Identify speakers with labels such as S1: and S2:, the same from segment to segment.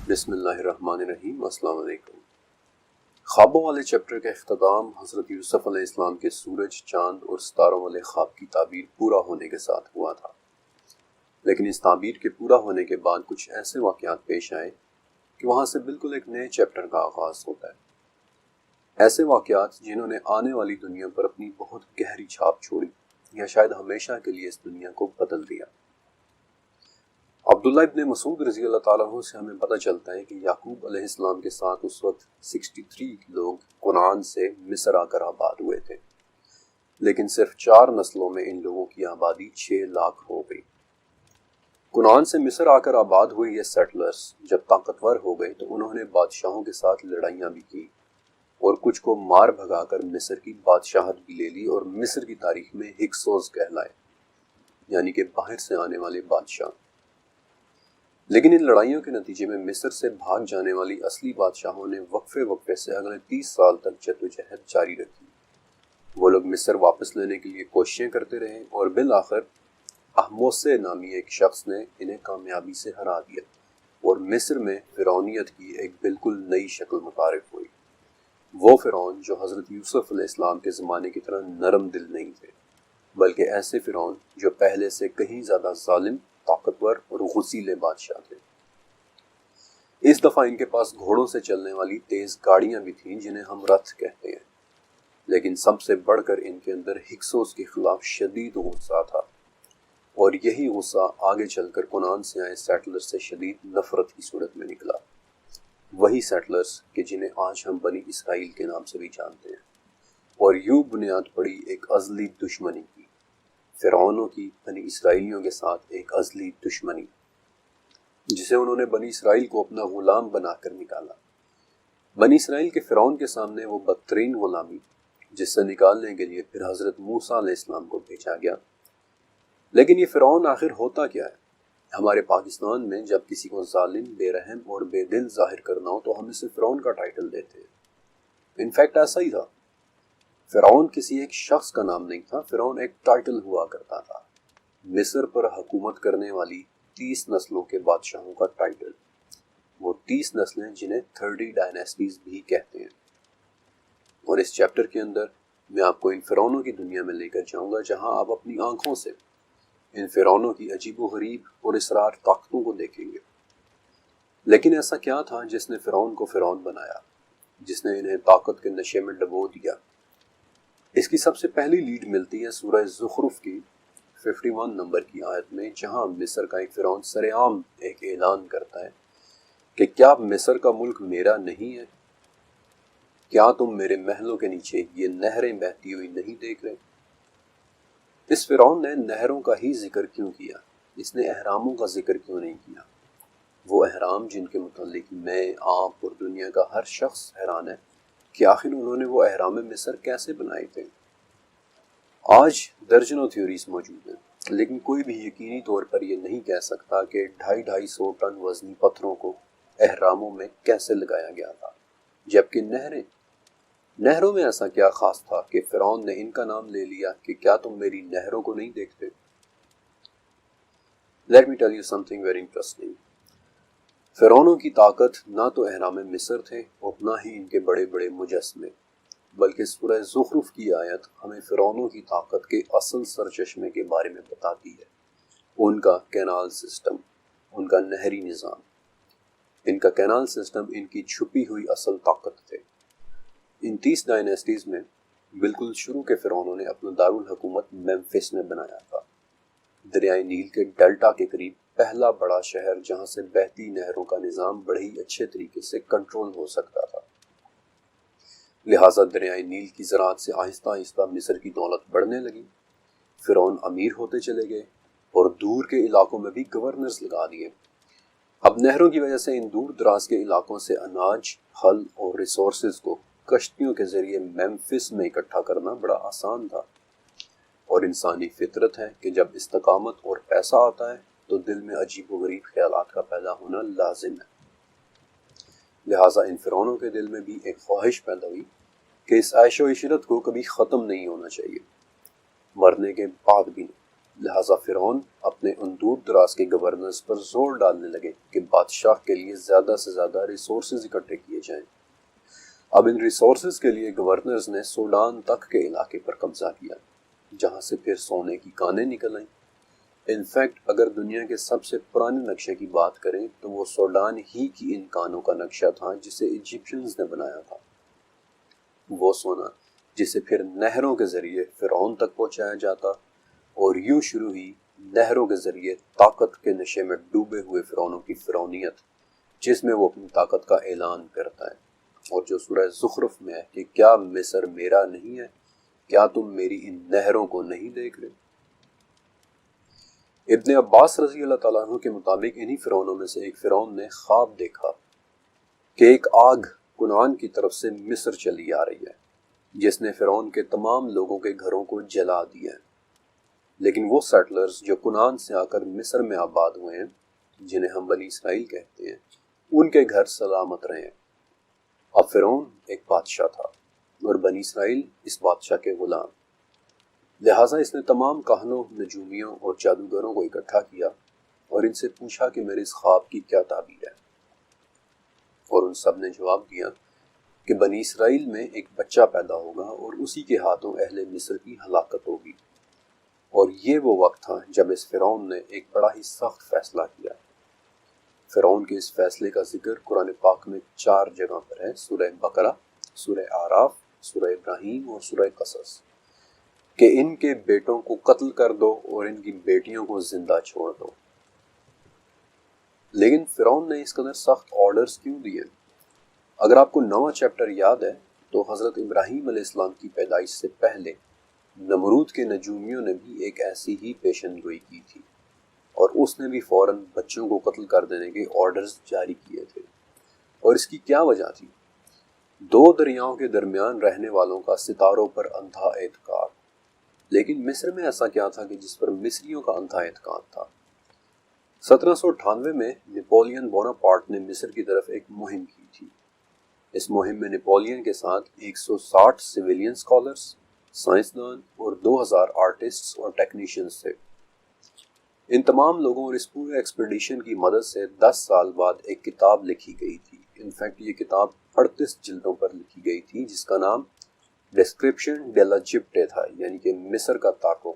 S1: بسم اللہ الرحمن الرحیم۔ السلام علیکم۔ خوابوں والے چیپٹر کا اختتام حضرت یوسف علیہ السلام کے سورج، چاند اور ستاروں والے خواب کی تعبیر پورا ہونے کے ساتھ ہوا تھا، لیکن اس تعبیر کے پورا ہونے کے بعد کچھ ایسے واقعات پیش آئے کہ وہاں سے بالکل ایک نئے چیپٹر کا آغاز ہوتا ہے۔ ایسے واقعات جنہوں نے آنے والی دنیا پر اپنی بہت گہری چھاپ چھوڑی یا شاید ہمیشہ کے لیے اس دنیا کو بدل دیا۔ عبداللہ ابن مسعود رضی اللہ تعالیٰ عنہ سے ہمیں پتہ چلتا ہے کہ یعقوب علیہ السلام کے ساتھ اس وقت 63 لوگ کنعان سے مصر آ کر آباد ہوئے تھے، لیکن صرف 4 نسلوں میں ان لوگوں کی آبادی 6 لاکھ ہو گئی۔ کنعان سے مصر آ کر آباد ہوئے یہ سیٹلرز جب طاقتور ہو گئے تو انہوں نے بادشاہوں کے ساتھ لڑائیاں بھی کی اور کچھ کو مار بھگا کر مصر کی بادشاہت بھی لے لی اور مصر کی تاریخ میں ہکسوس کہلائے، یعنی کہ باہر سے آنے والے بادشاہ۔ لیکن ان لڑائیوں کے نتیجے میں مصر سے بھاگ جانے والی اصلی بادشاہوں نے وقفے سے اگلے 30 سال تک جدوجہد جاری رکھی۔ وہ لوگ مصر واپس لینے کے لیے کوششیں کرتے رہے اور بالآخر احموسے نامی ایک شخص نے انہیں کامیابی سے ہرا دیا اور مصر میں فرعونیت کی ایک بالکل نئی شکل متعارف ہوئی۔ وہ فرعون جو حضرت یوسف علیہ السلام کے زمانے کی طرح نرم دل نہیں تھے، بلکہ ایسے فرعون جو پہلے سے کہیں زیادہ ظالم، طاقتور اور غسیل بادشاہ تھے۔ اس دفعہ ان کے پاس گھوڑوں سے چلنے والی تیز گاڑیاں بھی تھیں جنہیں ہم رتھ کہتے ہیں، لیکن سب سے بڑھ کر ان کے اندر ہکسوس کے خلاف شدید غصہ تھا، اور یہی غصہ آگے چل کر کنعان سے آئے سیٹلر سے شدید نفرت کی صورت میں نکلا۔ وہی سیٹلرز کہ جنہیں آج ہم بنی اسرائیل کے نام سے بھی جانتے ہیں، اور یوں بنیاد پڑی ایک ازلی دشمنی کی، فرعونوں کی بنی اسرائیلیوں کے ساتھ ایک ازلی دشمنی، جسے انہوں نے بنی اسرائیل کو اپنا غلام بنا کر نکالا۔ بنی اسرائیل کے فرعون کے سامنے وہ بدترین غلامی جس سے نکالنے کے لیے پھر حضرت موسیٰ علیہ السلام کو بھیجا گیا۔ لیکن یہ فرعون آخر ہوتا کیا ہے؟ ہمارے پاکستان میں جب کسی کو ظالم، بے رحم اور بے دل ظاہر کرنا ہو تو ہم اسے فرعون کا ٹائٹل دیتے ہیں۔ انفیکٹ ایسا ہی تھا۔ فرعون کسی ایک شخص کا نام نہیں تھا، فرعون ایک ٹائٹل ہوا کرتا تھا، مصر پر حکومت کرنے والی 30 نسلوں کے بادشاہوں کا ٹائٹل۔ وہ 30 نسلیں جنہیں 30 ڈائنیسٹیز بھی کہتے ہیں۔ اور اس چیپٹر کے اندر میں آپ کو ان فرعونوں کی دنیا میں لے کر جاؤں گا جہاں آپ اپنی آنکھوں سے ان فرعونوں کی عجیب و غریب اور اسرار طاقتوں کو دیکھیں گے۔ لیکن ایسا کیا تھا جس نے فرعون کو فرعون بنایا، جس نے انہیں طاقت کے نشے میں ڈبو دیا؟ اس کی سب سے پہلی لیڈ ملتی ہے سورہ زخرف کی 51 نمبر کی آیت میں، جہاں مصر کا ایک فرعون سرعام ایک اعلان کرتا ہے کہ کیا مصر کا ملک میرا نہیں ہے؟ کیا تم میرے محلوں کے نیچے یہ نہریں بہتی ہوئی نہیں دیکھ رہے؟ اس فرعون نے نہروں کا ہی ذکر کیوں کیا؟ اس نے احراموں کا ذکر کیوں نہیں کیا؟ وہ احرام جن کے متعلق میں، آپ اور دنیا کا ہر شخص حیران ہے کہ آخر انہوں نے وہ احرام مصر کیسے بنائے تھے۔ آج درجنوں تھیوریز موجود ہیں، لیکن کوئی بھی یقینی طور پر یہ نہیں کہہ سکتا کہ 250 ٹن وزنی پتھروں کو احراموں میں کیسے لگایا گیا تھا، جبکہ نہروں میں ایسا کیا خاص تھا کہ فرعون نے ان کا نام لے لیا کہ کیا تم میری نہروں کو نہیں دیکھتے؟ Let me tell you something very interesting۔ فرعونوں کی طاقت نہ تو احرام مصر تھے اور نہ ہی ان کے بڑے بڑے مجسمے، بلکہ سورہ زخرف کی آیت ہمیں فرعونوں کی طاقت کے اصل سرچشمے کے بارے میں بتاتی ہے، ان کا کینال سسٹم، ان کا نہری نظام۔ ان کا کینال سسٹم ان کی چھپی ہوئی اصل طاقت تھے۔ ان 30 ڈائنیسٹیز میں بالکل شروع کے فرعونوں نے اپنا دارالحکومت میمفس میں بنایا تھا، دریائے نیل کے ڈیلٹا کے قریب پہلا بڑا شہر جہاں سے بہتی نہروں کا نظام بڑے ہی اچھے طریقے سے کنٹرول ہو سکتا تھا۔ لہٰذا دریائے نیل کی زراعت سے آہستہ آہستہ مصر کی دولت بڑھنے لگی، فرعون امیر ہوتے چلے گئے اور دور کے علاقوں میں بھی گورنرز لگا دیے۔ اب نہروں کی وجہ سے ان دور دراز کے علاقوں سے اناج، پھل اور ریسورسز کو کشتیوں کے ذریعے میمفس میں اکٹھا کرنا بڑا آسان تھا، اور انسانی فطرت ہے کہ جب استقامت اور پیسہ آتا ہے تو دل میں عجیب و غریب خیالات کا پیدا ہونا لازم ہے۔ لہٰذا ان فرعونوں کے دل میں بھی ایک خواہش پیدا ہوئی کہ اس عیش و عشرت کو کبھی ختم نہیں ہونا چاہیے، مرنے کے بعد بھی نہیں، لہٰذا فرعون اپنے ان دور دراز کے گورنرز پر زور ڈالنے لگے کہ بادشاہ کے لیے زیادہ سے زیادہ ریسورسز اکٹھے کیے جائیں۔ اب ان ریسورسز کے لیے گورنرز نے سوڈان تک کے علاقے پر قبضہ کیا، جہاں سے پھر سونے کی کانیں نکل آئیں۔ انفیکٹ اگر دنیا کے سب سے پرانے نقشے کی بات کریں تو وہ سوڈان ہی کی ان کانوں کا نقشہ تھا جسے ایجپشنز نے بنایا تھا۔ وہ سونا جسے پھر نہروں کے ذریعے فرعون تک پہنچایا جاتا، اور یوں شروع ہی نہروں کے ذریعے طاقت کے نشے میں ڈوبے ہوئے فرعونوں کی فرعونیت، جس میں وہ اپنی طاقت کا اعلان کرتا ہے، اور جو سورہ زخرف میں ہے کہ کیا مصر میرا نہیں ہے، کیا تم میری ان نہروں کو نہیں دیکھ رہے؟ ابن عباس رضی اللہ تعالیٰ عنہ کے مطابق انہی فرعونوں میں سے ایک فرعون نے خواب دیکھا کہ ایک آگ کنعان کی طرف سے مصر چلی آ رہی ہے، جس نے فرعون کے تمام لوگوں کے گھروں کو جلا دیا ہے، لیکن وہ سیٹلرز جو کنعان سے آ کر مصر میں آباد ہوئے ہیں، جنہیں ہم بنی اسرائیل کہتے ہیں، ان کے گھر سلامت رہے ہیں۔ اب فرعون ایک بادشاہ تھا اور بنی اسرائیل اس بادشاہ کے غلام، لہٰذا اس نے تمام کاہنوں، نجومیوں اور جادوگروں کو اکٹھا کیا اور ان سے پوچھا کہ میرے اس خواب کی کیا تعبیر ہے، اور ان سب نے جواب دیا کہ بنی اسرائیل میں ایک بچہ پیدا ہوگا اور اسی کے ہاتھوں اہل مصر کی ہلاکت ہوگی۔ اور یہ وہ وقت تھا جب اس فرعون نے ایک بڑا ہی سخت فیصلہ کیا۔ فرعون کے اس فیصلے کا ذکر قرآن پاک میں 4 جگہ پر ہے، سورہ بقرہ، سورہ اعراف، سورہ ابراہیم اور سورہ قصص، کہ ان کے بیٹوں کو قتل کر دو اور ان کی بیٹیوں کو زندہ چھوڑ دو۔ لیکن فرعون نے اس قدر سخت آرڈرز کیوں دیے؟ اگر آپ کو 9واں چیپٹر یاد ہے تو حضرت ابراہیم علیہ السلام کی پیدائش سے پہلے نمرود کے نجومیوں نے بھی ایک ایسی ہی پیشن گوئی کی تھی، اور اس نے بھی فوراً بچوں کو قتل کر دینے کے آرڈرز جاری کیے تھے۔ اور اس کی کیا وجہ تھی؟ 2 دریاؤں کے درمیان رہنے والوں کا ستاروں پر اندھا اعتقاد۔ لیکن مصر میں ایسا کیا تھا کہ جس پر مصریوں کا اندھا اعتقاد تھا؟ 1798 میں نپولین بوناپارٹ نے مصر کی طرف ایک مہم کی تھی۔ اس مہم میں نپولین کے ساتھ 160 سویلین اسکالرز، سائنسدان اور 2000 آرٹسٹس اور ٹیکنیشینز تھے۔ ان تمام لوگوں اور اس پورے ایکسپیڈیشن کی مدد سے 10 سال بعد ایک کتاب لکھی گئی تھی۔ انفیکٹ یہ کتاب 38 جلدوں پر لکھی گئی تھی، جس کا نام ڈسکرپشن ڈیلا جپٹے تھا، یعنی کہ مصر کا تاکو۔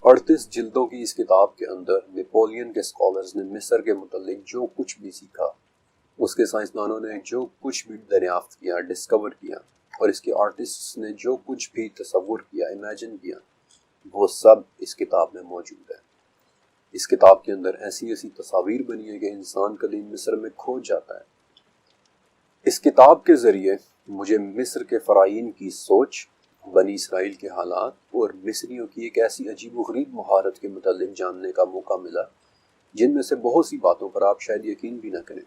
S1: 38 جلدوں کی اس کتاب کے اندر نپولین کے اسکالرز نے مصر کے متعلق جو کچھ بھی سیکھا، اس کے سائنسدانوں نے جو کچھ بھی دریافت کیا، ڈسکور کیا، اور اس کے آرٹسٹس نے جو کچھ بھی تصور کیا، امیجن کیا، وہ سب اس کتاب میں موجود ہے۔ اس کتاب کے اندر ایسی ایسی تصاویر بنی ہے کہ انسان قدیم مصر میں کھو جاتا ہے۔ اس کتاب کے ذریعے مجھے مصر کے فرعین کی سوچ، بنی اسرائیل کے حالات اور مصریوں کی ایک ایسی عجیب و غریب مہارت کے متعلق جاننے کا موقع ملا جن میں سے بہت سی باتوں پر آپ شاید یقین بھی نہ کریں۔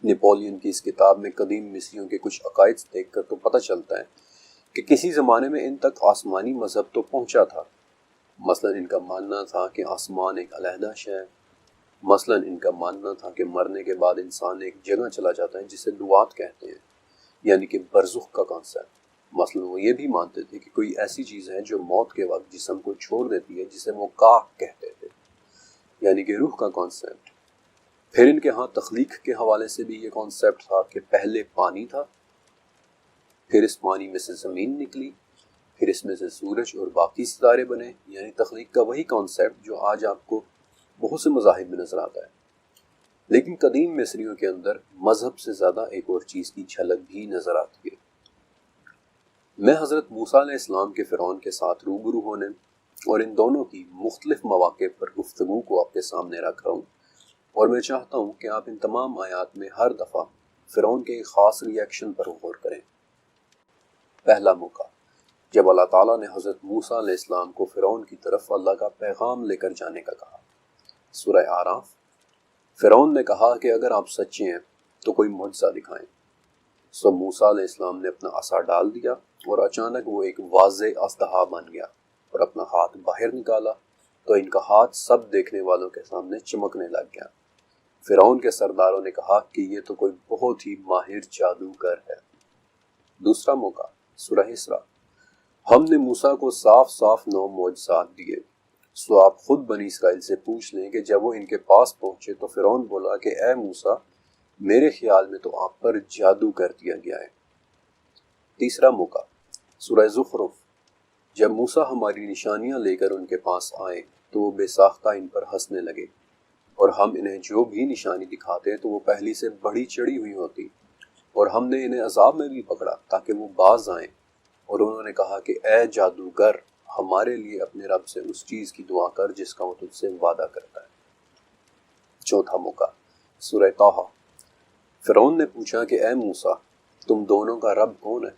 S1: نپولین کی اس کتاب میں قدیم مصریوں کے کچھ عقائد دیکھ کر تو پتہ چلتا ہے کہ کسی زمانے میں ان تک آسمانی مذہب تو پہنچا تھا۔ مثلا ان کا ماننا تھا کہ آسمان ایک علیحدہ شے ہے۔ مثلا ان کا ماننا تھا کہ مرنے کے بعد انسان ایک جگہ چلا جاتا ہے جسے لواط کہتے ہیں، یعنی کہ برزخ کا کانسیپٹ۔ مثلا وہ یہ بھی مانتے تھے کہ کوئی ایسی چیز ہے جو موت کے وقت جسم کو چھوڑ دیتی ہے، جسے وہ کاہ کہتے تھے، یعنی کہ روح کا کانسیپٹ۔ پھر ان کے ہاں تخلیق کے حوالے سے بھی یہ کانسیپٹ تھا کہ پہلے پانی تھا، پھر اس پانی میں سے زمین نکلی، پھر اس میں سے سورج اور باقی ستارے بنے، یعنی تخلیق کا وہی کانسیپٹ جو آج آپ کو بہت سے مذاہب میں نظر آتا ہے۔ لیکن قدیم مصریوں کے اندر مذہب سے زیادہ ایک اور چیز کی جھلک بھی نظر آتی ہے۔ میں حضرت موسیٰ علیہ السلام کے فرعون کے ساتھ روبرو ہونے اور ان دونوں کی مختلف مواقع پر گفتگو کو آپ کے سامنے رکھ رہا ہوں، اور میں چاہتا ہوں کہ آپ ان تمام آیات میں ہر دفعہ فرعون کے ایک خاص ریئیکشن پر غور کریں۔ پہلا موقع، جب اللہ تعالیٰ نے حضرت موسیٰ علیہ السلام کو فرعون کی طرف اللہ کا پیغام لے کر جانے کا کہا۔ سورہ اعراف۔ فرعون نے کہا کہ اگر آپ سچے ہیں تو کوئی معجزہ دکھائیں۔ سو موسیٰ علیہ السلام نے اپنا عصا ڈال دیا اور اچانک وہ ایک واضح اژدہا بن گیا، اور اپنا ہاتھ باہر نکالا تو ان کا ہاتھ سب دیکھنے والوں کے سامنے چمکنے لگ گیا۔ فرعون کے سرداروں نے کہا کہ یہ تو کوئی بہت ہی ماہر جادوگر ہے۔ دوسرا موقع، سورہ اسراء۔ ہم نے موسیٰ کو صاف صاف 9 معجزات دیے، سو آپ خود بنی اسرائیل سے پوچھ لیں کہ جب وہ ان کے پاس پہنچے تو فرعون بولا کہ اے موسیٰ، میرے خیال میں تو آپ پر جادو کر دیا گیا ہے۔ تیسرا موقع سورہ زخرف۔ جب موسیٰ ہماری نشانیاں لے کر ان کے پاس آئے تو وہ بے ساختہ ان پر ہنسنے لگے، اور ہم انہیں جو بھی نشانی دکھاتے تو وہ پہلی سے بڑی چڑھی ہوئی ہوتی، اور ہم نے انہیں عذاب میں بھی پکڑا تاکہ وہ باز آئیں، اور انہوں نے کہا کہ اے جادوگر، ہمارے لیے اپنے رب سے اس چیز کی دعا کر جس کا وہ تجھ سے وعدہ کرتا ہے۔ چوتھا موقع سورہ طٰہٰ۔ فرعون نے پوچھا کہ اے موسیٰ، تم دونوں کا رب کون ہے؟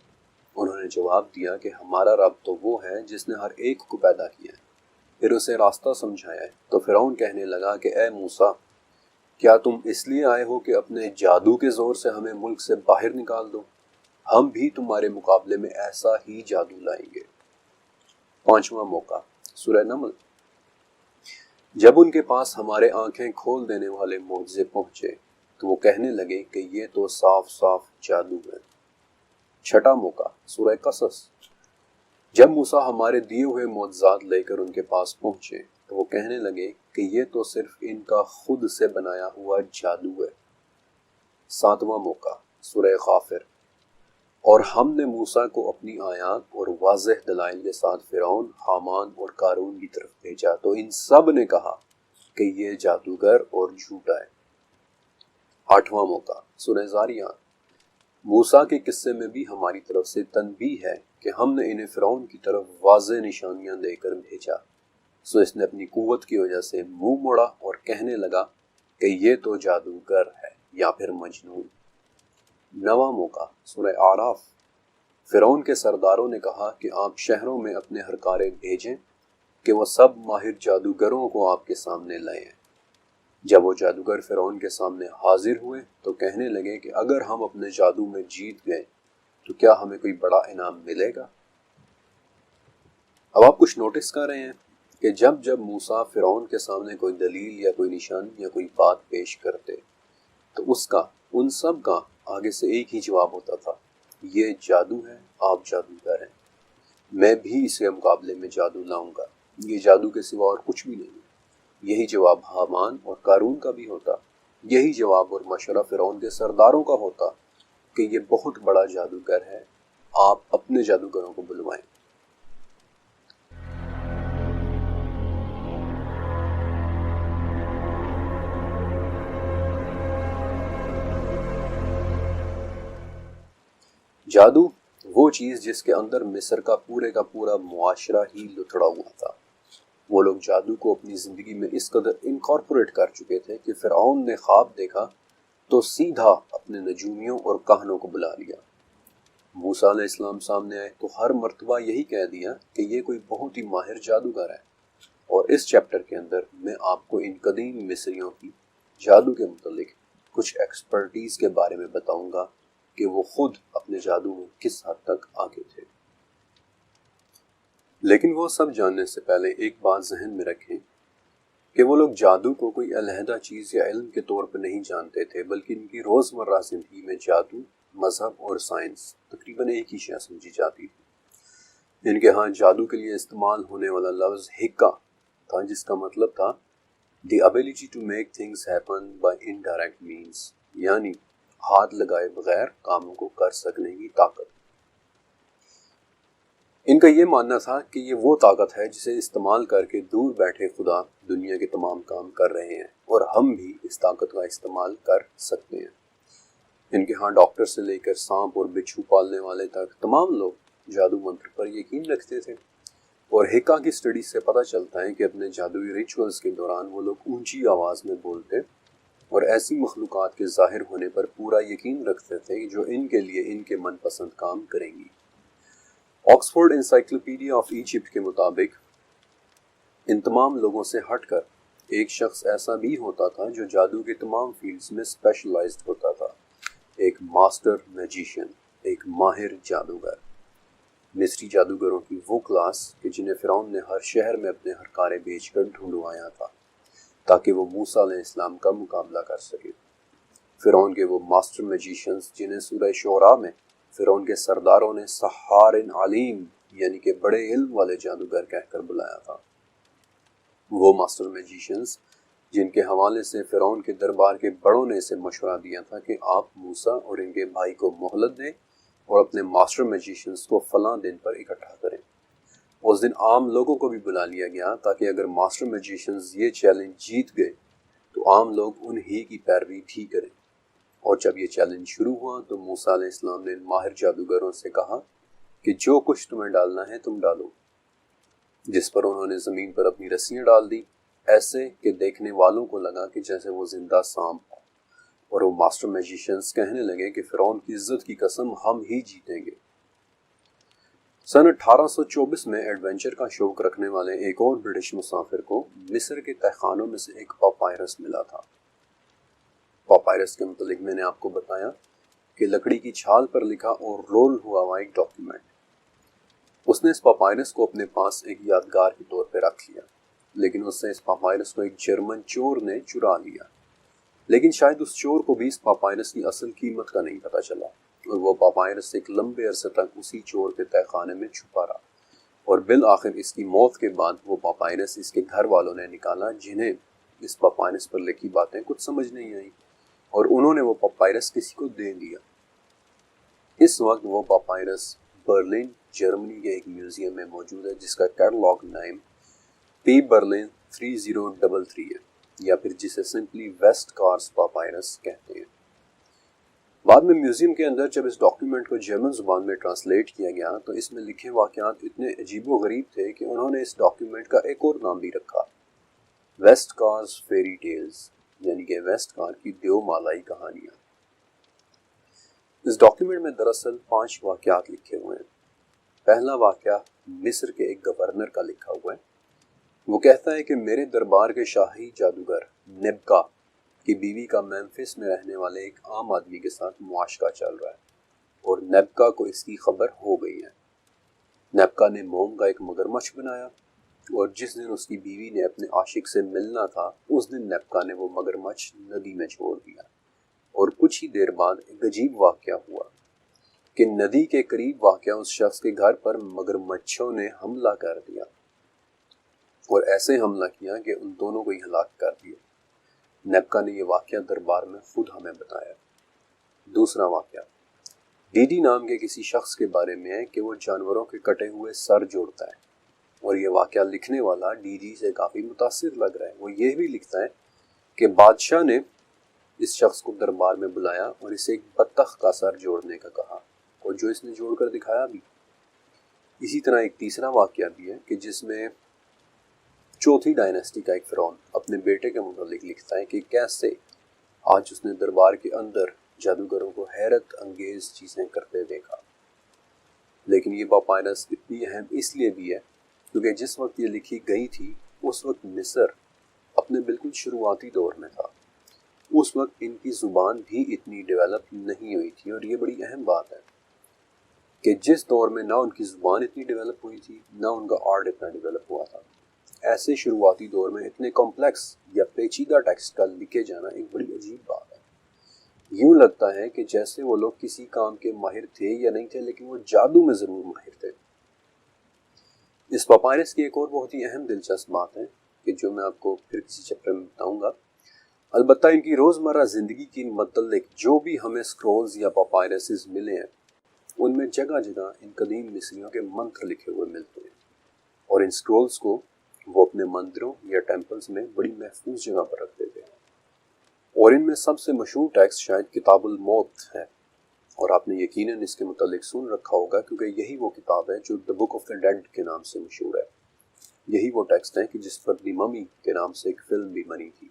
S1: انہوں نے جواب دیا کہ ہمارا رب تو وہ ہے جس نے ہر ایک کو پیدا کیا ہے، پھر اسے راستہ سمجھایا ہے۔ تو فرعون کہنے لگا کہ اے موسیٰ، کیا تم اس لیے آئے ہو کہ اپنے جادو کے زور سے ہمیں ملک سے باہر نکال دو؟ ہم بھی تمہارے مقابلے میں ایسا ہی جادو لائیں گے۔ پانچواں موقع سورہ نمل۔ جب ان کے پاس ہمارے آنکھیں کھول دینے والے معجزے پہنچے تو وہ کہنے لگے کہ یہ تو صاف صاف جادو ہے۔ چھٹا موقع سورہ قصص۔ جب موسیٰ ہمارے دیے ہوئے معجزات لے کر ان کے پاس پہنچے تو وہ کہنے لگے کہ یہ تو صرف ان کا خود سے بنایا ہوا جادو ہے۔ ساتواں موقع سورہ غافر۔ اور ہم نے موسیٰ کو اپنی آیات اور واضح دلائل کے ساتھ فرعون، حامان اور قارون کی طرف بھیجا تو ان سب نے کہا کہ یہ جادوگر اور جھوٹا ہے۔ آٹھواں موقع سورہ ذاریات۔ موسیٰ کے قصے میں بھی ہماری طرف سے تنبیہ ہے کہ ہم نے انہیں فرعون کی طرف واضح نشانیاں دے کر بھیجا، سو اس نے اپنی قوت کی وجہ سے منہ موڑا اور کہنے لگا کہ یہ تو جادوگر ہے یا پھر مجنون۔ نواں موقع سورہ اعراف۔ فرعون کے سرداروں نے کہا کہ آپ شہروں میں اپنے ہرکارے بھیجیں کہ وہ سب ماہر جادوگروں کو آپ کے سامنے لائیں۔ جب وہ جادوگر فرعون کے سامنے حاضر ہوئے تو کہنے لگے کہ اگر ہم اپنے جادو میں جیت گئے تو کیا ہمیں کوئی بڑا انعام ملے گا؟ اب آپ کچھ نوٹس کر رہے ہیں کہ جب جب موسیٰ فرعون کے سامنے کوئی دلیل یا کوئی نشانی یا کوئی بات پیش کرتے تو اس کا ان سب کا آگے سے ایک ہی جواب ہوتا تھا، یہ جادو ہے، آپ جادوگر ہیں، میں بھی اس کے مقابلے میں جادو لاؤں گا، یہ جادو کے سوا اور کچھ بھی نہیں۔ یہی جواب حامان اور قارون کا بھی ہوتا، یہی جواب اور مشورہ فرعون کے سرداروں کا ہوتا کہ یہ بہت بڑا جادوگر ہے، آپ اپنے جادوگروں کو بلوائیں۔ جادو وہ چیز جس کے اندر مصر کا پورا معاشرہ ہی لتڑا ہوا تھا۔ وہ لوگ جادو کو اپنی زندگی میں اس قدر انکارپوریٹ کر چکے تھے کہ فرعون نے خواب دیکھا تو سیدھا اپنے نجومیوں اور کاہنوں کو بلا لیا۔ موسیٰ علیہ السلام سامنے آئے تو ہر مرتبہ یہی کہہ دیا کہ یہ کوئی بہت ہی ماہر جادوگر ہے، اور اس چیپٹر کے اندر میں آپ کو ان قدیم مصریوں کی جادو کے متعلق کچھ ایکسپرٹیز کے بارے میں بتاؤں گا کہ وہ خود اپنے جادو میں کس حد تک آگے تھے۔ لیکن وہ سب جاننے سے پہلے ایک بات ذہن میں رکھیں کہ وہ لوگ جادو کو کوئی علیحدہ چیز یا علم کے طور پر نہیں جانتے تھے، بلکہ ان کی روزمرہ زندگی میں جادو، مذہب اور سائنس تقریباً ایک ہی شے سمجھی جاتی تھی۔ ان کے ہاں جادو کے لیے استعمال ہونے والا لفظ حکا تھا، جس کا مطلب تھا the ability to make things happen by indirect means، یعنی ہاتھ لگائے بغیر کاموں کو کر سکنے کی طاقت۔ ان کا یہ ماننا تھا کہ یہ وہ طاقت ہے جسے استعمال کر کے دور بیٹھے خدا دنیا کے تمام کام کر رہے ہیں، اور ہم بھی اس طاقت کا استعمال کر سکتے ہیں۔ ان کے ہاں ڈاکٹر سے لے کر سانپ اور بچھو پالنے والے تک تمام لوگ جادو منتر پر یقین رکھتے تھے، اور حکا کی سٹڈی سے پتہ چلتا ہے کہ اپنے جادوئی ریچولز کے دوران وہ لوگ اونچی آواز میں بولتے اور ایسی مخلوقات کے ظاہر ہونے پر پورا یقین رکھتے تھے جو ان کے لیے ان کے من پسند کام کریں گی۔ آکسفورڈ انسائکلوپیڈیا آف ایجپٹ کے مطابق ان تمام لوگوں سے ہٹ کر ایک شخص ایسا بھی ہوتا تھا جو جادو کے تمام فیلڈز میں اسپیشلائزڈ ہوتا تھا، ایک ماسٹر میجیشین، ایک ماہر جادوگر۔ مصری جادوگروں کی وہ کلاس کہ جنہیں فرعون نے ہر شہر میں اپنے ہرکارے بھیج کر ڈھونڈوایا تھا تاکہ وہ موسیٰ علیہ السلام کا مقابلہ کر سکے۔ فرعون کے وہ ماسٹر میجیشنز جنہیں سورہ شعراء میں فرعون کے سرداروں نے سحار علیم یعنی کہ بڑے علم والے جادوگر کہہ کر بلایا تھا۔ وہ ماسٹر میجیشنز جن کے حوالے سے فرعون کے دربار کے بڑوں نے اسے مشورہ دیا تھا کہ آپ موسیٰ اور ان کے بھائی کو مہلت دیں اور اپنے ماسٹر میجیشنز کو فلاں دن پر اکٹھا کریں۔ اس دن عام لوگوں کو بھی بلا لیا گیا تاکہ اگر ماسٹر میجیشنز یہ چیلنج جیت گئے تو عام لوگ انہی کی پیروی بھی کریں۔ اور جب یہ چیلنج شروع ہوا تو موسیٰ علیہ السلام نے ماہر جادوگروں سے کہا کہ جو کچھ تمہیں ڈالنا ہے تم ڈالو، جس پر انہوں نے زمین پر اپنی رسیاں ڈال دی، ایسے کہ دیکھنے والوں کو لگا کہ جیسے وہ زندہ سانپ ہو، اور وہ ماسٹر میجیشنز کہنے لگے کہ فرعون کی عزت کی قسم ہم ہی جیتیں گے۔ سن 1824 میں ایڈونچر کا شوق رکھنے والے ایک اور برٹش مسافر کو مصر کے تہخانوں میں سے ایک پاپائرس ملا تھا۔ پاپائرس کے متعلق میں نے آپ کو بتایا کہ لکڑی کی چھال پر لکھا اور رول ہوا ہوا ایک ڈاکیومنٹ۔ اس نے اس پاپائرس کو اپنے پاس ایک یادگار کے طور پہ رکھ لیا، لیکن اس سے اس پاپائرس کو ایک جرمن چور نے چرا لیا، لیکن شاید اس چور کو بھی اس پاپائرس کی اصل قیمت کا نہیں پتہ چلا، اور وہ پاپائرس ایک لمبے عرصے تک اسی چور کے تہہ خانے میں چھپا رہا، اور بالآخر اس کی موت کے بعد وہ پاپائرس اس کے گھر والوں نے نکالا، جنہیں اس پاپائرس پر لکھی باتیں کچھ سمجھ نہیں آئیں، اور انہوں نے وہ پاپائرس کسی کو دے دیا۔ اس وقت وہ پاپائرس برلن جرمنی کے ایک میوزیم میں موجود ہے، جس کا کیٹلاگ نیم پی برلن 3033 ہے، یا پھر جسے سمپلی ویسٹ کارس پاپائرس کہتے ہیں۔ بعد میں میوزیم کے اندر جب اس ڈاکیومنٹ کو جرمن زبان میں ٹرانسلیٹ کیا گیا تو اس میں لکھے واقعات اتنے عجیب و غریب تھے کہ انہوں نے اس ڈاکیومنٹ کا ایک اور نام بھی رکھا، ویسٹ کارس فیری ٹیلز، یعنی کہ ویسٹ کار کی دیو مالائی کہانیاں۔ اس ڈاکیومنٹ میں دراصل 5 واقعات لکھے ہوئے ہیں۔ پہلا واقعہ مصر کے ایک گورنر کا لکھا ہوا ہے۔ وہ کہتا ہے کہ میرے دربار کے شاہی جادوگر نبکا کی بیوی کا میمفس میں رہنے والے ایک عام آدمی کے ساتھ معاشقہ چل رہا ہے، اور نبکا کو اس کی خبر ہو گئی ہے۔ نبکا نے موم کا ایک مگرمچھ بنایا، اور جس دن اس کی بیوی نے اپنے عاشق سے ملنا تھا اس دن نبکا نے وہ مگرمچھ ندی میں چھوڑ دیا، اور کچھ ہی دیر بعد ایک عجیب واقعہ ہوا کہ ندی کے قریب واقع اس شخص کے گھر پر مگرمچھوں نے حملہ کر دیا، اور ایسے حملہ کیا کہ ان دونوں کو ہی ہلاک کر دیا۔ نبکا نے یہ واقعہ دربار میں خود ہمیں بتایا۔ دوسرا واقعہ ڈی ڈی نام کے کسی شخص کے بارے میں ہے کہ وہ جانوروں کے کٹے ہوئے سر جوڑتا ہے، اور یہ واقعہ لکھنے والا ڈی ڈی سے کافی متاثر لگ رہا ہے۔ وہ یہ بھی لکھتا ہے کہ بادشاہ نے اس شخص کو دربار میں بلایا اور اسے ایک بطخ کا سر جوڑنے کا کہا، اور جو اس نے جوڑ کر دکھایا بھی۔ اسی طرح ایک تیسرا واقعہ بھی ہے کہ جس میں چوتھی ڈائنیسٹی کا ایک فرعون اپنے بیٹے کے متعلق لکھتا ہے کہ کیسے آج اس نے دربار کے اندر جادوگروں کو حیرت انگیز چیزیں کرتے دیکھا۔ لیکن یہ پاپائرس اتنی اہم اس لیے بھی ہے کیونکہ جس وقت یہ لکھی گئی تھی اس وقت مصر اپنے بالکل شروعاتی دور میں تھا۔ اس وقت ان کی زبان بھی اتنی ڈیولپ نہیں ہوئی تھی، اور یہ بڑی اہم بات ہے کہ جس دور میں نہ ان کی زبان اتنی ڈیولپ ہوئی تھی نہ ان کا آرٹ اتنا ڈیولپ ہوا تھا، ایسے شروعاتی دور میں اتنے کمپلیکس یا پیچیدہ ٹیکسٹ کا لکھے جانا ایک بڑی عجیب بات ہے۔ یوں لگتا ہے کہ جیسے وہ لوگ کسی کام کے ماہر تھے یا نہیں تھے، لیکن وہ جادو میں ضرور ماہر تھے۔ اس پاپائرس کی ایک اور بہت ہی اہم دلچسپ بات ہے کہ جو میں آپ کو پھر کسی چیپٹر میں بتاؤں گا۔ البتہ ان کی روزمرہ زندگی کے متعلق جو بھی ہمیں سکرولز یا پاپائرسز ملے ہیں ان میں جگہ جگہ ان قدیم مصریوں کے منتر لکھے ہوئے ملتے ہیں، اور ان سکرولز کو وہ اپنے مندروں یا ٹیمپلز میں بڑی محفوظ جگہ پر رکھ دیتے ہیں، اور ان میں سب سے مشہور ٹیکسٹ شاید کتاب الموت ہے، اور آپ نے یقیناً اس کے متعلق سن رکھا ہوگا کیونکہ یہی وہ کتاب ہے جو دی بک آف دا ڈیڈ کے نام سے مشہور ہے۔ یہی وہ ٹیکسٹ ہے کہ جس پر دی ممی کے نام سے ایک فلم بھی بنی تھی۔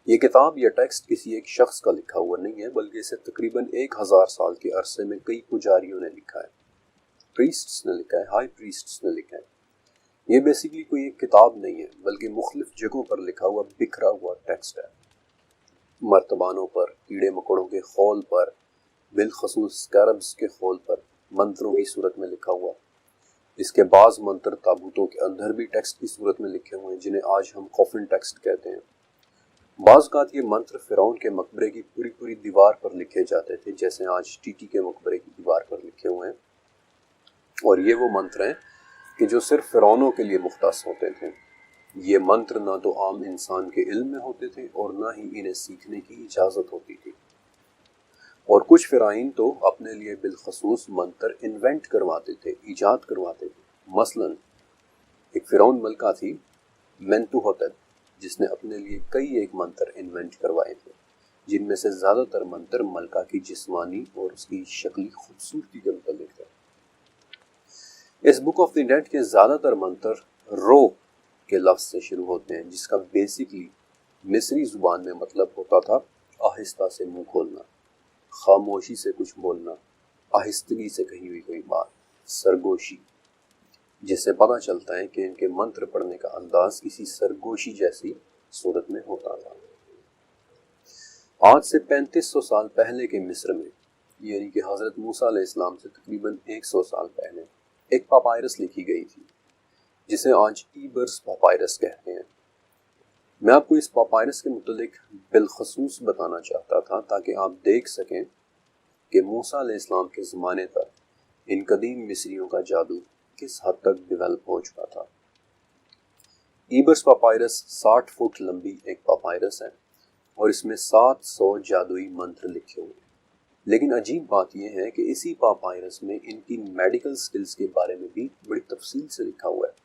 S1: یہ کتاب یا ٹیکسٹ کسی ایک شخص کا لکھا ہوا نہیں ہے، بلکہ اسے تقریباً 1000 سال کے عرصے میں کئی پجاریوں نے لکھا ہے، پریسٹس نے لکھا ہے، ہائی پریسٹس نے لکھا ہے۔ یہ بیسیکلی کوئی ایک کتاب نہیں ہے بلکہ مختلف جگہوں پر لکھا ہوا بکھرا ہوا ٹیکسٹ ہے، مرتبانوں پر، کیڑے مکوڑوں کے خول پر، بالخصوص اسکیربس کے خول پر منتروں کی صورت میں لکھا ہوا۔ اس کے بعض منتر تابوتوں کے اندر بھی ٹیکسٹ کی صورت میں لکھے ہوئے ہیں، جنہیں آج ہم کوفن ٹیکسٹ کہتے ہیں۔ بعض اوقات یہ منتر فرعون کے مقبرے کی پوری دیوار پر لکھے جاتے تھے، جیسے آج ٹی ٹی کے مقبرے کی دیوار پر لکھے ہوئے ہیں۔ اور یہ وہ منتر ہیں کہ جو صرف فرعونوں کے لیے مختص ہوتے تھے۔ یہ منتر نہ تو عام انسان کے علم میں ہوتے تھے اور نہ ہی انہیں سیکھنے کی اجازت ہوتی تھی، اور کچھ فرعین تو اپنے لیے بالخصوص منتر انوینٹ کرواتے تھے، ایجاد کرواتے تھے۔ مثلا ایک فرعون ملکہ تھی منتوحتب، جس نے اپنے لیے کئی ایک منتر انوینٹ کروائے تھے، جن میں سے زیادہ تر منتر ملکہ کی جسمانی اور اس کی شکلی خوبصورتی کے متعلق تھے۔ اس بک آف دی ڈیڈ کے زیادہ تر منتر رو کے لفظ سے شروع ہوتے ہیں، جس کا بیسکلی مصری زبان میں مطلب ہوتا تھا آہستہ سے منہ کھولنا، خاموشی سے کچھ بولنا، آہستگی سے کہی ہوئی کوئی بات، سرگوشی، جس سے پتہ چلتا ہے کہ ان کے منتر پڑھنے کا انداز کسی سرگوشی جیسی صورت میں ہوتا تھا۔ آج سے 3500 سال پہلے کے مصر میں، یعنی کہ حضرت موسیٰ علیہ السلام سے تقریباً 100 سال پہلے، ایک پاپائرس لکھی گئی تھی جسے آج ایبرس پاپائرس کہتے ہیں۔ میں آپ کو اس پاپائرس کے متعلق بالخصوص بتانا چاہتا تھا تاکہ آپ دیکھ سکیں کہ موسیٰ علیہ السلام کے زمانے تک ان قدیم مصریوں کا جادو کس حد تک ڈیولپ ہو چکا تھا۔ ایبرس پاپائرس 60 فٹ لمبی ایک پاپائرس ہے اور اس میں 700 جادوئی منتر لکھے ہوئے ہیں۔ لیکن عجیب بات یہ ہے کہ اسی پاپائرس میں ان کی میڈیکل سکلز کے بارے میں بھی بڑی تفصیل سے لکھا ہوا ہے۔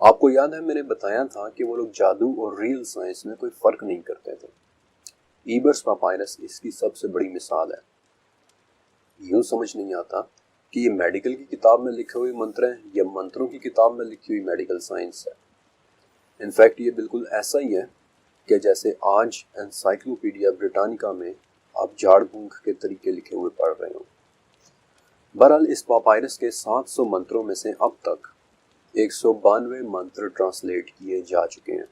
S1: آپ کو یاد ہے میں نے بتایا تھا کہ وہ لوگ جادو اور ریل سائنس میں کوئی فرق نہیں کرتے تھے۔ ایبرس پاپائرس اس کی سب سے بڑی مثال ہے۔ یوں سمجھ نہیں آتا کہ یہ میڈیکل کی کتاب میں لکھے ہوئے منتر ہیں یا منتروں کی کتاب میں لکھی ہوئی میڈیکل سائنس ہے۔ انفیکٹ یہ بالکل ایسا ہی ہے کہ جیسے آج انسائکلوپیڈیا بریٹانیکا میں آپ جھاڑ پھونک کے طریقے لکھے ہوئے پڑھ رہے ہوں۔ بہرحال اس پاپائرس کے 700 منتروں میں سے اب تک 192 منتر ٹرانسلیٹ کیے جا چکے ہیں۔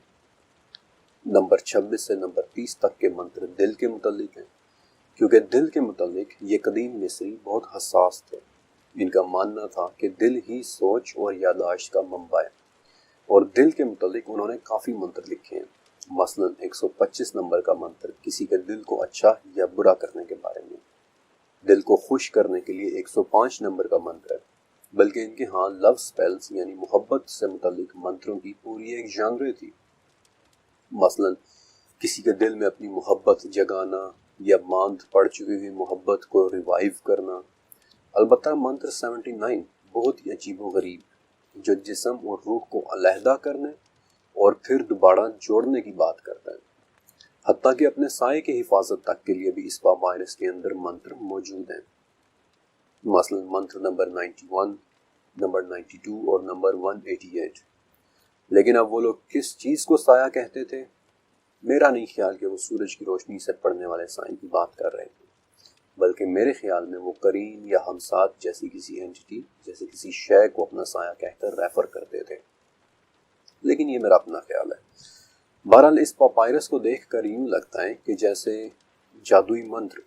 S1: نمبر 26 سے نمبر 30 تک کے منتر دل کے متعلق ہیں، کیونکہ دل کے متعلق یہ قدیم مصری بہت حساس تھے۔ ان کا ماننا تھا کہ دل ہی سوچ اور یادداشت کا منبع ہے، اور دل کے متعلق انہوں نے کافی منتر لکھے ہیں۔ مثلا 125 نمبر کا منتر کسی کے دل کو اچھا یا برا کرنے کے بارے میں، دل کو خوش کرنے کے لیے 105 نمبر کا منتر ہے، بلکہ ان کے ہاں لو سپیلز یعنی محبت سے متعلق منتروں کی پوری ایک ژانر تھی۔ مثلا کسی کے دل میں اپنی محبت جگانا یا ماند پڑ چکی ہوئی محبت کو ریوائیو کرنا۔ البتہ منتر 79 بہت ہی عجیب و غریب، جو جسم اور روح کو علیحدہ کرنے اور پھر دوبارہ جوڑنے کی بات کرتا ہے۔ حتیٰ کہ اپنے سائے کی حفاظت تک کے لیے بھی اس پاپائرس کے اندر منتر موجود ہیں۔ مثلا منتر نمبر 91، نمبر 92 اور نمبر 188۔ لیکن اب وہ لوگ کس چیز کو سایہ کہتے تھے؟ میرا نہیں خیال کہ وہ سورج کی روشنی سے پڑنے والے سائے کی بات کر رہے تھے، بلکہ میرے خیال میں وہ قرین یا ہمسات جیسی کسی اینٹی، جیسے کسی شے کو اپنا سایہ کہہ کر ریفر کرتے تھے، لیکن یہ میرا اپنا خیال ہے۔ بہرحال اس پاپائرس کو دیکھ کر یوں لگتا ہے کہ جیسے جادوئی منتر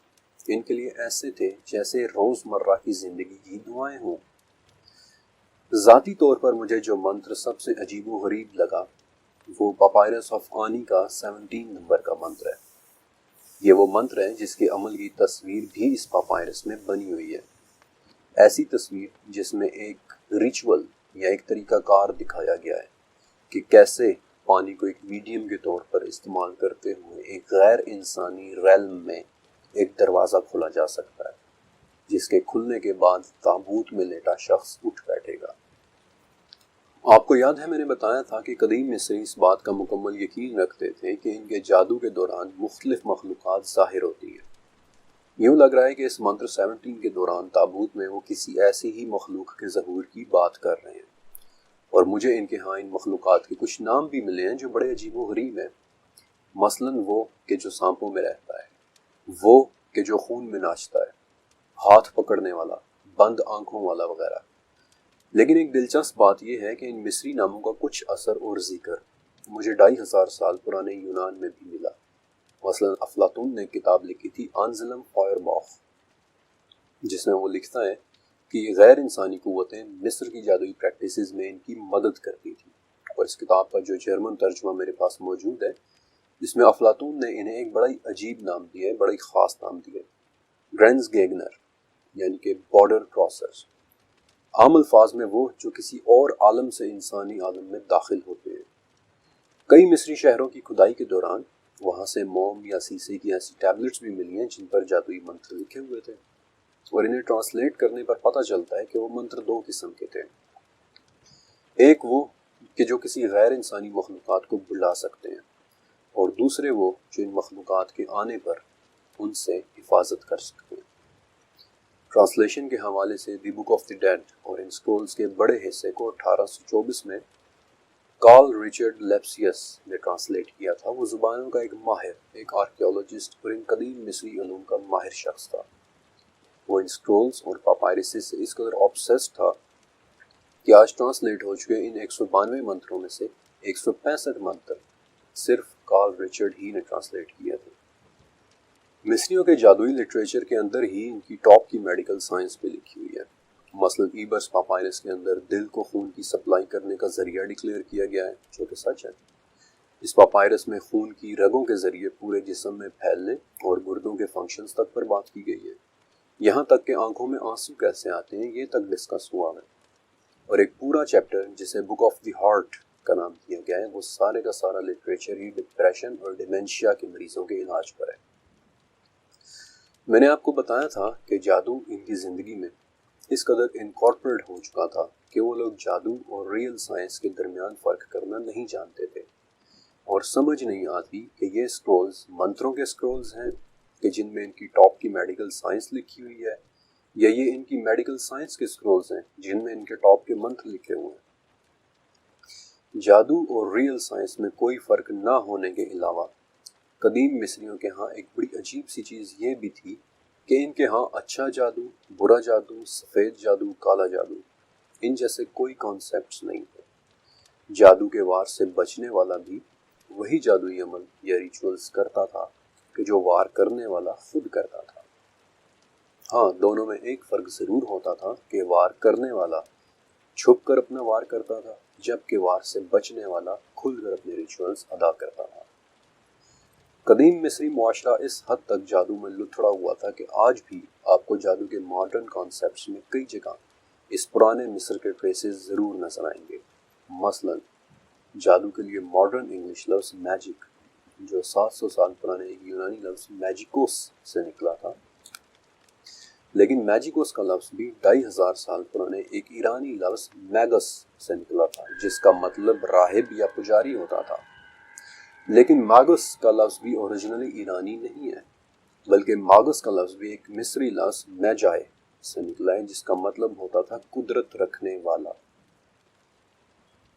S1: ان کے لیے ایسے تھے جیسے روزمرہ کی زندگی کی دعائیں ہوں۔ ذاتی طور پر مجھے جو منتر سب سے عجیب و غریب لگا وہ پاپائرس آف آنی کا 17 نمبر کا منتر ہے۔ یہ وہ منتر ہے جس کے عمل کی تصویر بھی اس پاپائرس میں بنی ہوئی ہے، ایسی تصویر جس میں ایک ریچول یا ایک طریقہ کار دکھایا گیا ہے کہ کیسے پانی کو ایک میڈیم کے طور پر استعمال کرتے ہوئے ایک غیر انسانی ریلم میں ایک دروازہ کھولا جا سکتا ہے، جس کے کھلنے کے بعد تابوت میں لیٹا شخص اٹھ بیٹھے گا۔ آپ کو یاد ہے میں نے بتایا تھا کہ قدیم مصری اس بات کا مکمل یقین رکھتے تھے کہ ان کے جادو کے دوران مختلف مخلوقات ظاہر ہوتی ہیں۔ یوں لگ رہا ہے کہ اس منتر 17 کے دوران تابوت میں وہ کسی ایسی ہی مخلوق کے ظہور کی بات کر رہے ہیں، اور مجھے ان کے ہاں ان مخلوقات کے کچھ نام بھی ملے ہیں جو بڑے عجیب و غریب ہیں۔ مثلا وہ کہ جو سانپوں میں رہتا ہے، وہ کہ جو خون میں ناچتا ہے، ہاتھ پکڑنے والا، بند آنکھوں والا وغیرہ۔ لیکن ایک دلچسپ بات یہ ہے کہ ان مصری ناموں کا کچھ اثر اور ذکر مجھے 2500 سال پرانے یونان میں بھی ملا۔ مثلا افلاطون نے ایک کتاب لکھی تھی آنزلم فائرباخ، جس میں وہ لکھتا ہے کہ یہ غیر انسانی قوتیں مصر کی جادوئی پریکٹسز میں ان کی مدد کرتی تھی، اور اس کتاب کا جو جرمن ترجمہ میرے پاس موجود ہے، اس میں افلاطون نے انہیں ایک بڑا ہی عجیب نام دیا ہے، بڑا ہی خاص نام دیا ہے، گرینز گیگنر، یعنی کہ بارڈر کراسرز۔ عام الفاظ میں وہ جو کسی اور عالم سے انسانی عالم میں داخل ہوتے ہیں۔ کئی مصری شہروں کی کھدائی کے دوران وہاں سے موم یا سیسے کی ایسی ٹیبلٹس بھی ملی ہیں جن پر جادوئی منتر لکھے ہوئے تھے، اور انہیں ٹرانسلیٹ کرنے پر پتہ چلتا ہے کہ وہ منتر دو قسم کے تھے۔ ایک وہ کہ جو کسی غیر انسانی مخلوقات کو بلا سکتے ہیں، اور دوسرے وہ جو ان مخلوقات کے آنے پر ان سے حفاظت کر سکتے ہیں۔ ٹرانسلیشن کے حوالے سے دی بک آف دی ڈیڈ اور ان سکرولز کے بڑے حصے کو 1824 میں کارل ریچرڈ لیپسیس نے ٹرانسلیٹ کیا تھا۔ وہ زبانوں کا ایک ماہر، ایک آرکیولوجسٹ اور ان قدیم مصری علوم کا ماہر شخص تھا۔ وہ ان سکرولز اور پاپائرسز سے اس قدر آبسیسڈ تھا کہ آج ٹرانسلیٹ ہو چکے ان 192 منتروں میں سے 165 منتر صرف کارل ریچرڈ ہی نے ٹرانسلیٹ کیا تھے۔ مصریوں کے جادوئی لٹریچر کے اندر ہی ان کی ٹاپ کی میڈیکل سائنس بھی لکھی ہوئی ہے۔ مثلاً ایبرس پاپائرس کے اندر دل کو خون کی سپلائی کرنے کا ذریعہ ڈکلیئر کیا گیا ہے، جو کہ سچ ہے۔ اس پاپائرس میں خون کی رگوں کے ذریعے پورے جسم میں پھیلنے اور گردوں کے فنکشنز تک پر بات کی گئی ہے۔ یہاں تک کہ آنکھوں میں آنسو کیسے آتے ہیں یہ تک ڈسکس ہوا ہے، اور ایک پورا چیپٹر جسے بک آف دی ہارٹ کا نام دیا گیا ہے وہ سارے کا سارا لٹریچر ہی ڈپریشن اور ڈیمنشیا کے مریضوں کے علاج پر ہے۔ میں نے آپ کو بتایا تھا کہ جادو ان کی زندگی میں اس قدر انکارپوریٹ ہو چکا تھا کہ وہ لوگ جادو اور ریئل سائنس کے درمیان فرق کرنا نہیں جانتے تھے، اور سمجھ نہیں آتی کہ یہ سکرولز منتروں کے سکرولز ہیں کہ جن میں ان کی ٹاپ کی میڈیکل سائنس لکھی ہوئی ہے، یا یہ ان کی میڈیکل سائنس کے سکرولز ہیں جن میں ان کے ٹاپ کے منتر لکھے ہوئے ہیں۔ جادو اور ریئل سائنس میں کوئی فرق نہ ہونے کے علاوہ قدیم مصریوں کے ہاں ایک بڑی عجیب سی چیز یہ بھی تھی کہ ان کے ہاں اچھا جادو، برا جادو، سفید جادو، کالا جادو، ان جیسے کوئی کانسیپٹس نہیں تھے۔ جادو کے وار سے بچنے والا بھی وہی جادوئی عمل یا ریچولز کرتا تھا کہ جو وار کرنے والا خود کرتا تھا۔ ہاں، دونوں میں ایک فرق ضرور ہوتا تھا کہ وار کرنے والا چھپ کر اپنا وار کرتا تھا، جبکہ وار سے بچنے والا کھل کر اپنے ریچولز ادا کرتا تھا۔ قدیم مصری معاشرہ اس حد تک جادو میں لتھڑا ہوا تھا کہ آج بھی آپ کو جادو کے ماڈرن کانسیپٹس میں کئی جگہ اس پرانے مصر کے ٹریسز ضرور نظر آئیں گے۔ مثلاً جادو کے لیے ماڈرن انگلش لفظ میجک، جو 700 سال پرانے ایک یونانی لفظ میجیکوس سے نکلا تھا، لیکن میجیکوس کا لفظ بھی 2500 سال پرانے ایک ایرانی لفظ میگس سے نکلا تھا، جس کا مطلب راہب یا پجاری ہوتا تھا۔ لیکن ماگس کا لفظ بھی اوریجنلی ایرانی نہیں ہے، بلکہ ماگس کا لفظ بھی ایک مصری لفظ میجائے سے نکلا ہے، جس کا مطلب ہوتا تھا قدرت رکھنے والا۔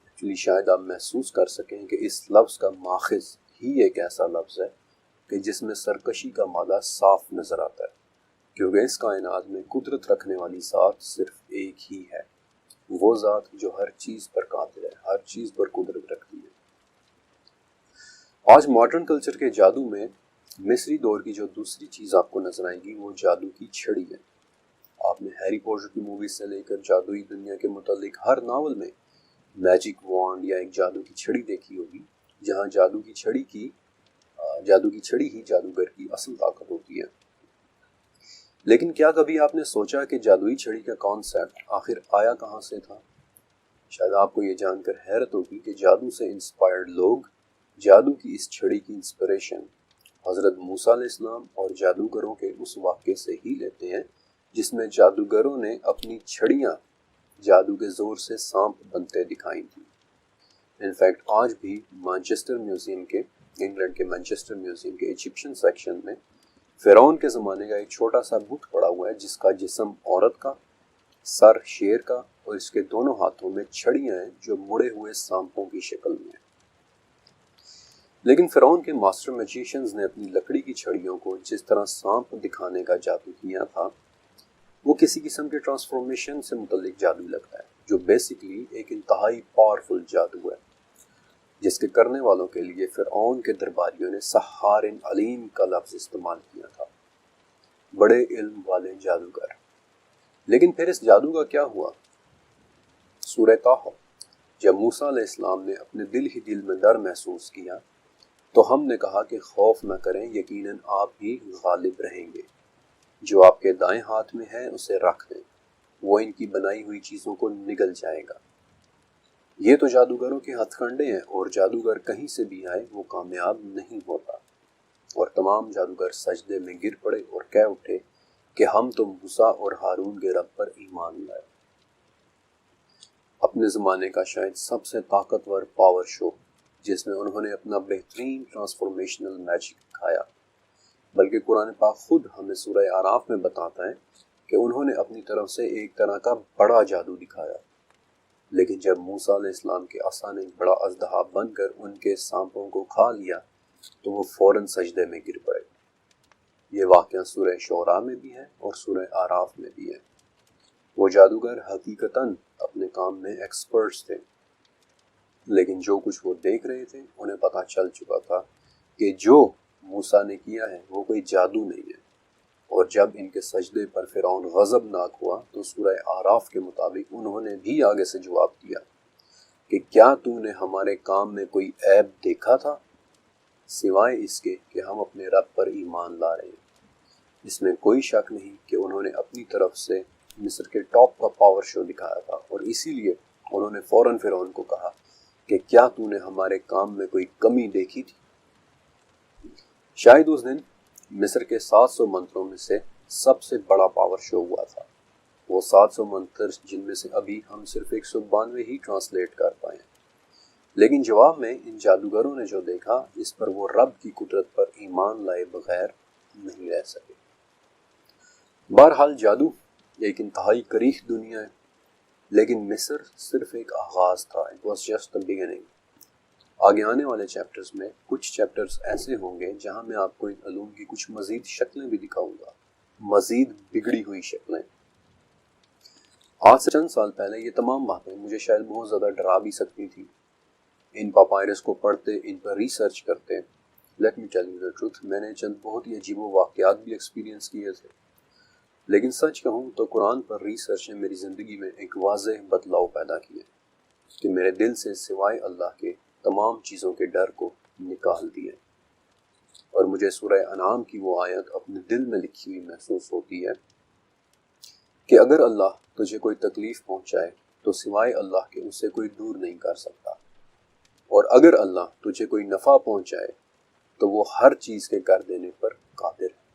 S1: ایکچولی شاید آپ محسوس کر سکیں کہ اس لفظ کا ماخذ ہی ایک ایسا لفظ ہے کہ جس میں سرکشی کا مادہ صاف نظر آتا ہے، کیونکہ اس کائنات میں قدرت رکھنے والی ذات صرف ایک ہی ہے، وہ ذات جو ہر چیز پر قادر ہے، ہر چیز پر قدرت رکھتی ہے۔ آج ماڈرن کلچر کے جادو میں مصری دور کی جو دوسری چیز آپ کو نظر آئے گی وہ جادو کی چھڑی ہے۔ آپ نے ہیری پوٹر کی موویز سے لے کر جادوئی دنیا کے متعلق ہر ناول میں میجک وانڈ یا ایک جادو کی چھڑی دیکھی ہوگی، جہاں جادو کی چھڑی ہی جادوگر کی اصل طاقت ہوتی ہے۔ لیکن کیا کبھی آپ نے سوچا کہ جادوئی چھڑی کا کانسیپٹ آخر آیا کہاں سے تھا؟ شاید آپ کو یہ جان کر حیرت ہوگی کہ جادو سے انسپائرڈ لوگ جادو کی اس چھڑی کی انسپریشن حضرت موسیٰ علیہ السلام اور جادوگروں کے اس واقعے سے ہی لیتے ہیں جس میں جادوگروں نے اپنی چھڑیاں جادو کے زور سے سانپ بنتے دکھائی تھیں۔ انفیکٹ آج بھی انگلینڈ کے مانچسٹر میوزیم کے ایجپشن سیکشن میں فرعون کے زمانے کا ایک چھوٹا سا بت پڑا ہوا ہے جس کا جسم عورت کا، سر شیر کا، اور اس کے دونوں ہاتھوں میں چھڑیاں ہیں جو مڑے ہوئے سانپوں کی شکل میں ہیں۔ لیکن فرعون کے ماسٹر میجیشنز نے اپنی لکڑی کی چھڑیوں کو جس طرح سانپ دکھانے کا جادو کیا تھا، وہ کسی قسم کے ٹرانسفارمیشن سے متعلق جادو لگتا ہے، جو بیسیکلی ایک انتہائی پاورفل جادو ہے، جس کے کرنے والوں کے لیے فرعون کے درباریوں نے سحار علیم کا لفظ استعمال کیا تھا، بڑے علم والے جادوگر۔ لیکن پھر اس جادو کا کیا ہوا؟ سورہ طٰہٰ، جب موسیٰ علیہ السلام نے اپنے دل میں ڈر محسوس کیا تو ہم نے کہا کہ خوف نہ کریں، یقیناً آپ ہی غالب رہیں گے، جو آپ کے دائیں ہاتھ میں ہے اسے رکھ دیں۔ وہ ان کی بنائی ہوئی چیزوں کو نگل جائے گا۔ یہ تو جادوگروں کے ہتھ کنڈے ہیں، اور جادوگر کہیں سے بھی آئے وہ کامیاب نہیں ہوتا۔ اور تمام جادوگر سجدے میں گر پڑے اور کہہ اٹھے کہ ہم تو موسیٰ اور ہارون کے رب پر ایمان لائے۔ اپنے زمانے کا شاید سب سے طاقتور پاور شو جس میں انہوں نے اپنا بہترین ٹرانسفارمیشنل میجک دکھایا، بلکہ قرآن پاک خود ہمیں سورہ اعراف میں بتاتا ہے کہ انہوں نے اپنی طرف سے ایک طرح کا بڑا جادو دکھایا، لیکن جب موسیٰ علیہ السلام کے عصا نے بڑا اژدہا بن کر ان کے سانپوں کو کھا لیا تو وہ فوراً سجدے میں گر پڑے۔ یہ واقعہ سورہ شعراء میں بھی ہے اور سورہ اعراف میں بھی ہے۔ وہ جادوگر حقیقتاً اپنے کام میں ایکسپرٹس تھے، لیکن جو کچھ وہ دیکھ رہے تھے انہیں پتہ چل چکا تھا کہ جو موسیٰ نے کیا ہے وہ کوئی جادو نہیں ہے۔ اور جب ان کے سجدے پر فرعون غضبناک ہوا تو سورہ اعراف کے مطابق انہوں نے بھی آگے سے جواب دیا کہ کیا تو نے ہمارے کام میں کوئی عیب دیکھا تھا، سوائے اس کے کہ ہم اپنے رب پر ایمان لا رہے ہیں۔ اس میں کوئی شک نہیں کہ انہوں نے اپنی طرف سے مصر کے ٹاپ کا پاور شو دکھایا تھا، اور اسی لیے انہوں نے فوراً فرعون کو کہا کہ کیا تو نے ہمارے کام میں کوئی کمی دیکھی تھی۔ شاید اس دن مصر کے 700 منتروں میں سے سب سے بڑا پاور شو ہوا تھا، وہ 700 منتر جن میں سے ابھی ہم صرف 192 ہی ٹرانسلیٹ کر پائے ہیں۔ لیکن جواب میں ان جادوگروں نے جو دیکھا اس پر وہ رب کی قدرت پر ایمان لائے بغیر نہیں رہ سکے۔ بہرحال جادو ایک انتہائی قریح دنیا ہے، لیکن مصر صرف ایک آغاز تھا۔ It was just the beginning۔ آگے آنے والے چیپٹرز میں کچھ چیپٹرز ایسے ہوں گے جہاں میں آپ کو ان علوم کی کچھ مزید شکلیں بھی دکھاؤں گا، مزید بگڑی ہوئی شکلیں۔ آج سے چند سال پہلے یہ تمام باتیں مجھے شاید بہت زیادہ ڈرا بھی سکتی تھی۔ ان پاپائرس کو پڑھتے، ان پر ریسرچ کرتے، let me tell you the truth, میں نے چند بہت ہی عجیب و واقعات بھی ایکسپیرینس کیے تھے، لیکن سچ کہوں تو قرآن پر ریسرچ نے میری زندگی میں ایک واضح بدلاؤ پیدا کیا کہ میرے دل سے سوائے اللہ کے تمام چیزوں کے ڈر کو نکال دیا، اور مجھے سورہ انعام کی وہ آیت اپنے دل میں لکھی ہوئی محسوس ہوتی ہے کہ اگر اللہ تجھے کوئی تکلیف پہنچائے تو سوائے اللہ کے اسے کوئی دور نہیں کر سکتا، اور اگر اللہ تجھے کوئی نفع پہنچائے تو وہ ہر چیز کے کر دینے پر قادر ہے۔